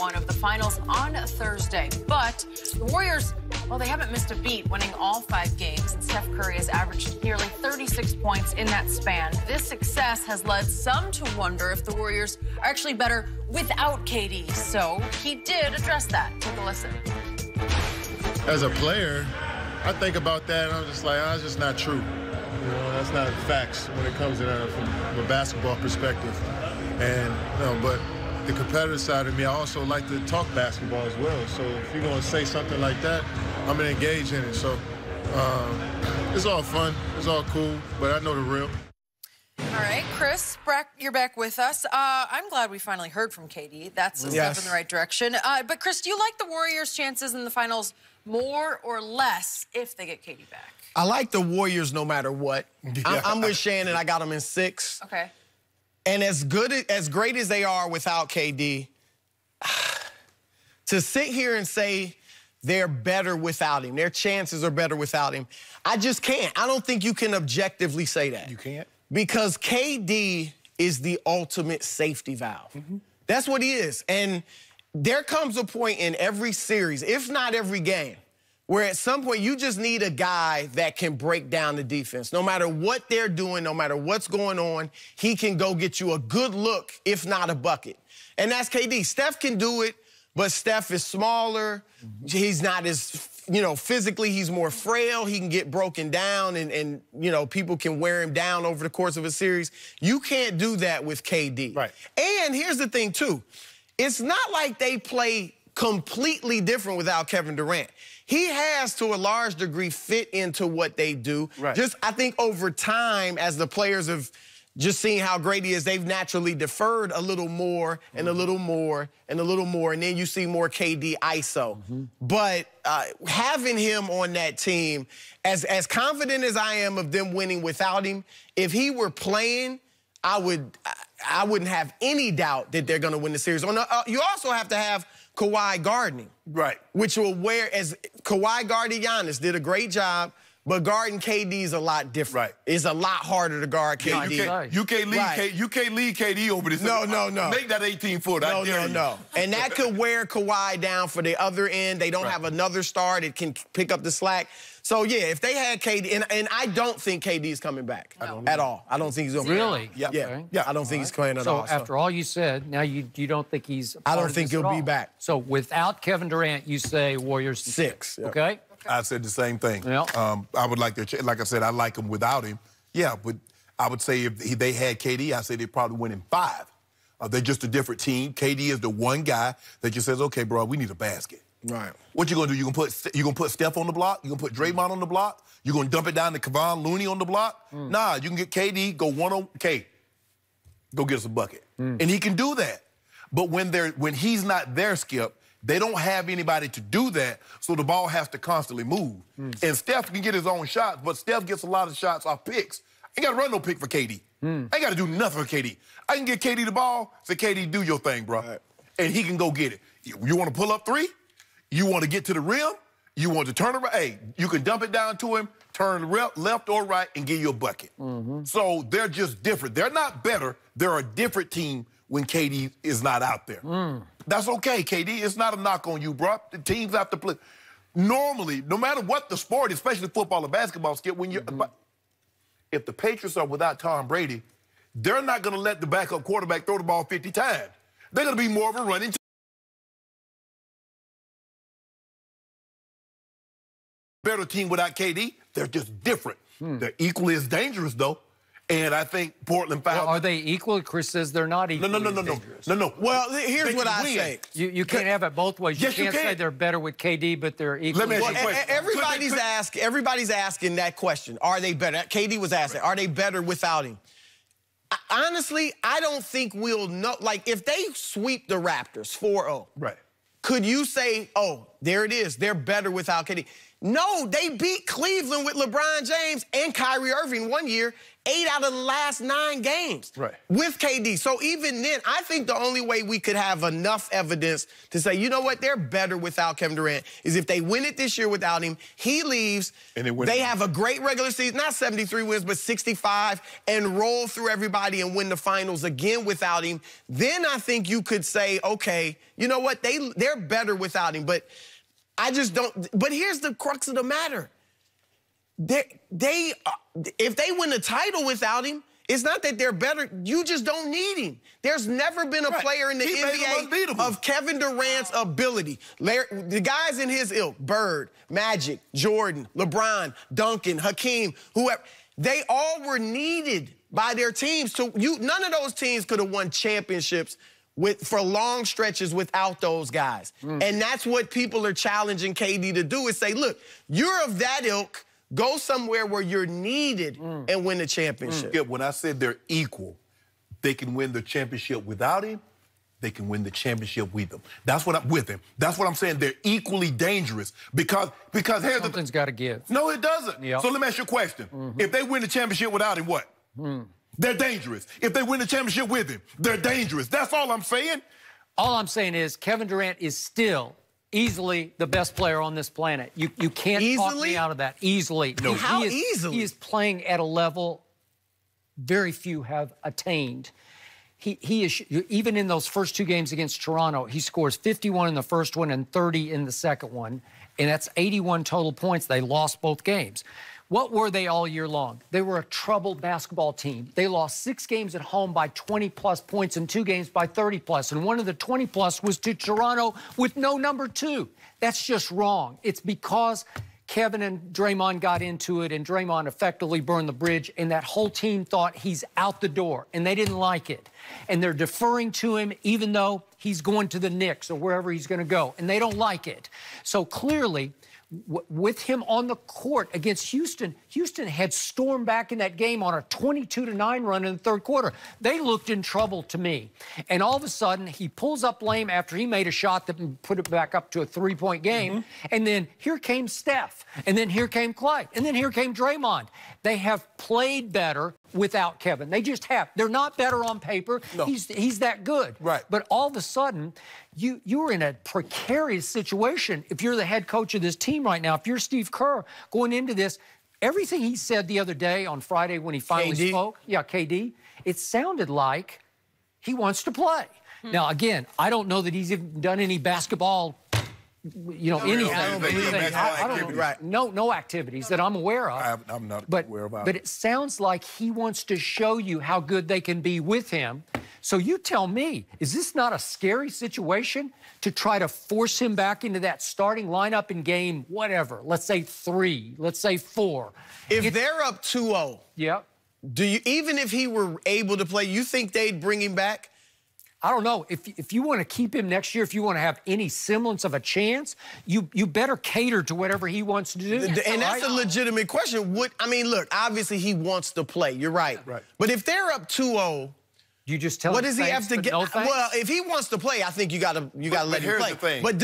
1 of the finals on Thursday. But the Warriors, well, they haven't missed a beat, winning all 5 games, and Steph Curry has averaged nearly 36 points in that span. This success has led some to wonder if the Warriors are actually better without KD. So he did address that. Take a listen. As a player, I think about that and I'm just like, oh, it's just not true. You know, that's not facts when it comes to that from a basketball perspective. And, you know, but the competitive side of me, I also like to talk basketball as well. So if you're going to say something like that, I'm going to engage in it. So it's all fun. It's all cool, but I know the real. All right, Chris, you're back with us. I'm glad we finally heard from KD. That's a step in the right direction. But, Chris, do you like the Warriors' chances in the finals more or less if they get KD back? I like the Warriors no matter what. I'm with Shannon. I got them in 6. Okay. And as great as they are without KD, to sit here and say they're better without him, their chances are better without him, I just can't. I don't think you can objectively say that. You can't? Because KD is the ultimate safety valve. That's what he is. And there comes a point in every series, if not every game, where at some point you just need a guy that can break down the defense. No matter what they're doing, no matter what's going on, he can go get you a good look, if not a bucket. And that's KD. Steph can do it, but Steph is smaller. He's not as, you know, physically he's more frail. He can get broken down and, you know, people can wear him down over the course of a series. You can't do that with KD. Right. And here's the thing, too. It's not like they play completely different without Kevin Durant. He has, to a large degree, fit into what they do. Right. Just, I think, over time, as the players have just seen how great he is, they've naturally deferred a little more and a little more and a little more, and then you see more KD ISO. But having him on that team, as confident as I am of them winning without him, if he were playing, I wouldn't have any doubt that they're going to win the series. You also have to have Kawhi guarding. Right. Which will as Kawhi guarded Giannis, did a great job, but guarding KD is a lot different. Right. It's a lot harder to guard KD. You can't lead KD over this. No. Make that 18-footer. No. And that could wear Kawhi down for the other end. They don't have another star that can pick up the slack. So, yeah, if they had KD, and I don't think KD is coming back at all. I don't think he's going to Really? Yeah. Okay. Yeah, I don't think he's playing at all. So, after all you said, now you don't think he's I don't think he'll be back. So, without Kevin Durant, you say Warriors 6. Yeah. Okay? I said the same thing. Yeah. I would like to, like I said, I like him without him. Yeah, but I would say if they had KD, I say they'd probably win in 5. They're just a different team. KD is the one guy that just says, okay, bro, we need a basket. Right. What you gonna do? You gonna put Steph on the block? You gonna put Draymond on the block? You gonna dump it down to Kevon Looney on the block? Nah, you can get KD, go 1-on-K, go get us a bucket, and he can do that. But when he's not there, Skip, they don't have anybody to do that, so the ball has to constantly move. And Steph can get his own shots, but Steph gets a lot of shots off picks. I ain't got to run no pick for KD. I ain't got to do nothing for KD. I can get KD the ball, say, KD, do your thing, bro. Right. And he can go get it. You want to pull up 3? You want to get to the rim? You want to turn around? Hey, you can dump it down to him, turn left or right, and give you a bucket. So they're just different. They're not better. They're a different team when KD is not out there. That's okay, KD. It's not a knock on you, bro. The teams have to play. Normally, no matter what the sport, especially football or basketball, Skip, when you're... If the Patriots are without Tom Brady, they're not going to let the backup quarterback throw the ball 50 times. They're going to be more of a running better team without KD. They're just different. They're equally as dangerous, though. And I think Portland found... Well, are they equal? Chris says they're not equal. No. Well, here's what I say. You can't have it both ways. Yes, you can't say they're better with KD, but they're equal. Let me ask you a question. Everybody's asking that question. Are they better? KD was asking, are they better without him? Honestly, I don't think we'll know. Like, if they sweep the Raptors 4-0, right? Could you say, oh, there it is, they're better without KD? No, they beat Cleveland with LeBron James and Kyrie Irving one year, 8 out of the last 9 games with KD. So even then, I think the only way we could have enough evidence to say, you know what, they're better without Kevin Durant is if they win it this year without him, he leaves, and they have a great regular season, not 73 wins, but 65, and roll through everybody and win the finals again without him. Then I think you could say, okay, you know what, they're better without him. But I just don't. But here's the crux of the matter. If they win the title without him, it's not that they're better. You just don't need him. There's never been a player in the NBA of Kevin Durant's ability. The guys in his ilk, Bird, Magic, Jordan, LeBron, Duncan, Hakeem, whoever, they all were needed by their teams. So none of those teams could have won championships for long stretches without those guys. And that's what people are challenging KD to do is say, look, you're of that ilk, go somewhere where you're needed and win the championship. Yeah, when I said they're equal, they can win the championship without him, they can win the championship with him. That's what I'm with him. That's what I'm saying. They're equally dangerous because here's something's got to give. No, it doesn't. Yep. So let me ask you a question. If they win the championship without him, what? They're dangerous. If they win the championship with him, they're dangerous. That's all I'm saying. All I'm saying is Kevin Durant is still easily the best player on this planet. You can't talk me out of that. Easily. No. How easily? He is playing at a level very few have attained. He is, even in those first 2 games against Toronto, he scores 51 in the first one and 30 in the second one, and that's 81 total points. They lost both games. What were they all year long? They were a troubled basketball team. They lost 6 games at home by 20-plus points and 2 games by 30-plus. And one of the 20-plus was to Toronto with no number 2. That's just wrong. It's because Kevin and Draymond got into it, and Draymond effectively burned the bridge, and that whole team thought he's out the door, and they didn't like it. And they're deferring to him even though he's going to the Knicks or wherever he's going to go, and they don't like it. So clearly, with him on the court against Houston, Houston had stormed back in that game on a 22-9 run in the third quarter. They looked in trouble to me. And all of a sudden, he pulls up lame after he made a shot that put it back up to a 3-point game. And then here came Steph. And then here came Clay. And then here came Draymond. They have played better without Kevin. They just have. They're not better on paper. No. He's that good. Right. But all of a sudden, you're in a precarious situation if you're the head coach of this team right now. If you're Steve Kerr going into this, everything he said the other day on Friday when he finally spoke, KD, it sounded like he wants to play. Now, again, I don't know that he's even done any basketball, anything. I don't know. No activities that I'm aware of. I'm not aware of. But it sounds like he wants to show you how good they can be with him. So you tell me, is this not a scary situation to try to force him back into that starting lineup in game, whatever, let's say 3, let's say 4? If they're up 2-0, even if he were able to play, you think they'd bring him back? I don't know. If you want to keep him next year, if you want to have any semblance of a chance, you better cater to whatever he wants to do. And that's a legitimate question. Look, obviously he wants to play. You're right. But if they're up 2-0, you just tell him, what does he have to get? No thanks? Well, if he wants to play, I think you gotta let him play. The thing. But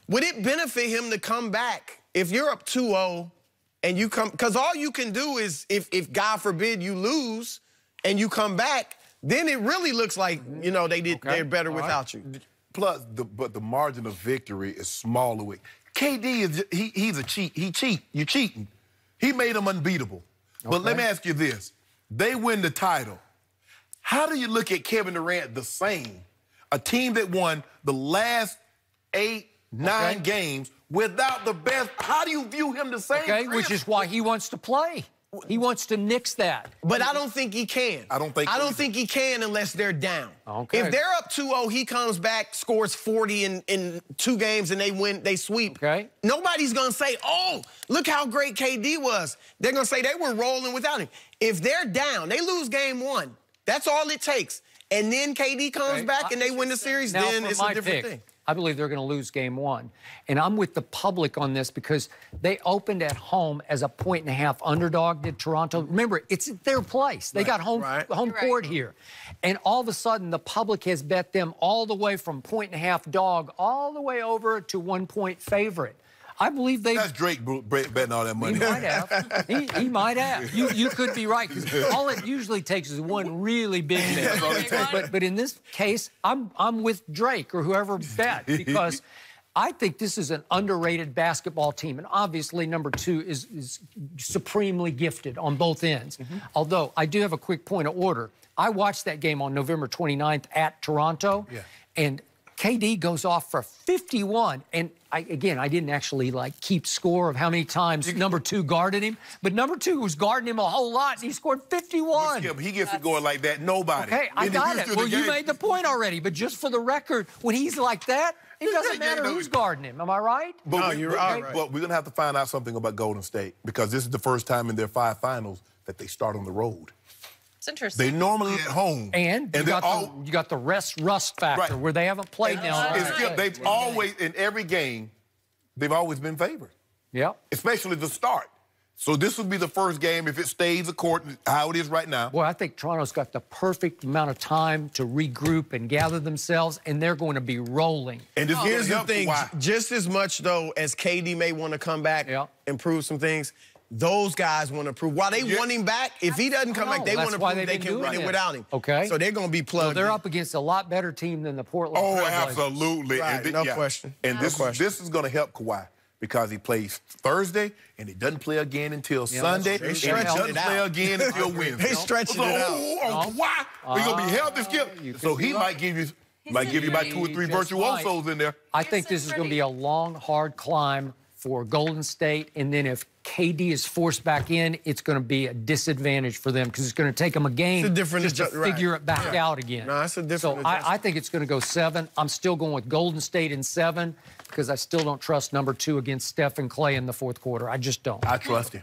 would it benefit him to come back if you're up 2-0 and you come? Because all you can do is if God forbid you lose and you come back, then it really looks like they're better without you. Plus, the margin of victory is smaller. KD he's a cheat. You're cheating. He made him unbeatable. But let me ask you this. They win the title. How do you look at Kevin Durant the same? A team that won the last 8, 9 games without the best. How do you view him the same? Okay, which is why he wants to play. He wants to nix that. But I don't think he can. I don't think he can unless they're down. Okay. If they're up 2-0, he comes back, scores 40 in 2 games, and they win, they sweep. Okay. Nobody's going to say, oh, look how great KD was. They're going to say they were rolling without him. If they're down, they lose game 1. That's all it takes. And then KD comes back and they win the series, now, then it's a different thing. I believe they're going to lose game 1. And I'm with the public on this because they opened at home as a 1.5 underdog to Toronto. Remember, it's their place. They got home court here. And all of a sudden, the public has bet them all the way from 1.5 dog all the way over to 1-point favorite. I believe they. That's Drake betting all that money. He might have. He might have. You could be right, because all it usually takes is one really big bet. But in this case, I'm with Drake or whoever bet, because I think this is an underrated basketball team. And obviously, number 2 is supremely gifted on both ends. Although, I do have a quick point of order. I watched that game on November 29th at Toronto, and KD goes off for 51. And I didn't actually keep score of how many times number 2 guarded him, but number 2 was guarding him a whole lot, and he scored 51. Skip, he gets it going like that. Nobody. Okay, I got it. Well, you made the point already, but just for the record, when he's like that, it doesn't matter who's guarding him. Am I right? But you're right. But we're going to have to find out something about Golden State, because this is the first time in their 5 finals that they start on the road. It's interesting. They normally at home. And you got the rust factor where they haven't played now. They've always, in every game, they've always been favored. Yeah. Especially the start. So this would be the first game, if it stays the court how it is right now. Boy, I think Toronto's got the perfect amount of time to regroup and gather themselves, and they're going to be rolling. And here's the thing, just as much, though, as KD may want to come back and prove some things, those guys want to prove. While they want him back, if he doesn't come back, they want to prove they can win it without him. Okay. So they're going to be plugged. So they're up against a lot better team than the Portland Trailblazers. Absolutely. Right, no question. And this is going to help Kawhi, because he plays Thursday, and he doesn't play again until Sunday, and he doesn't play again until Wednesday. They stretching it out. On Kawhi, we're going to be healthy, Skip. So he might give you about 2 or 3 virtuosos in there. I think this is going to be a long, hard climb for Golden State, and then if KD is forced back in, it's going to be a disadvantage for them, because it's going to take them a game just to figure it back out again. No, that's a different So I think it's going to go 7. I'm still going with Golden State in 7, because I still don't trust number 2 against Steph and Clay in the 4th quarter. I just don't. I trust him.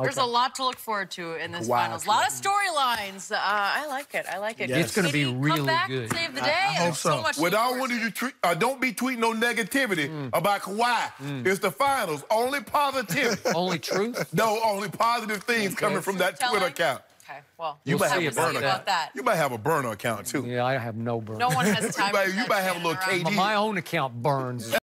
There's a lot to look forward to in this finals. A lot of storylines. I like it. I like it. Yes. It's going to be really come back, good. Save the day. I hope so. Much don't be tweeting no negativity about Kawhi. It's the finals. Only positivity. Only truth? No, only positive things coming from that Twitter account. Okay, well, you might have a burner about that. You might have a burner account too. Yeah, I have no burner. No one has time. You might have a little KD. My own account burns.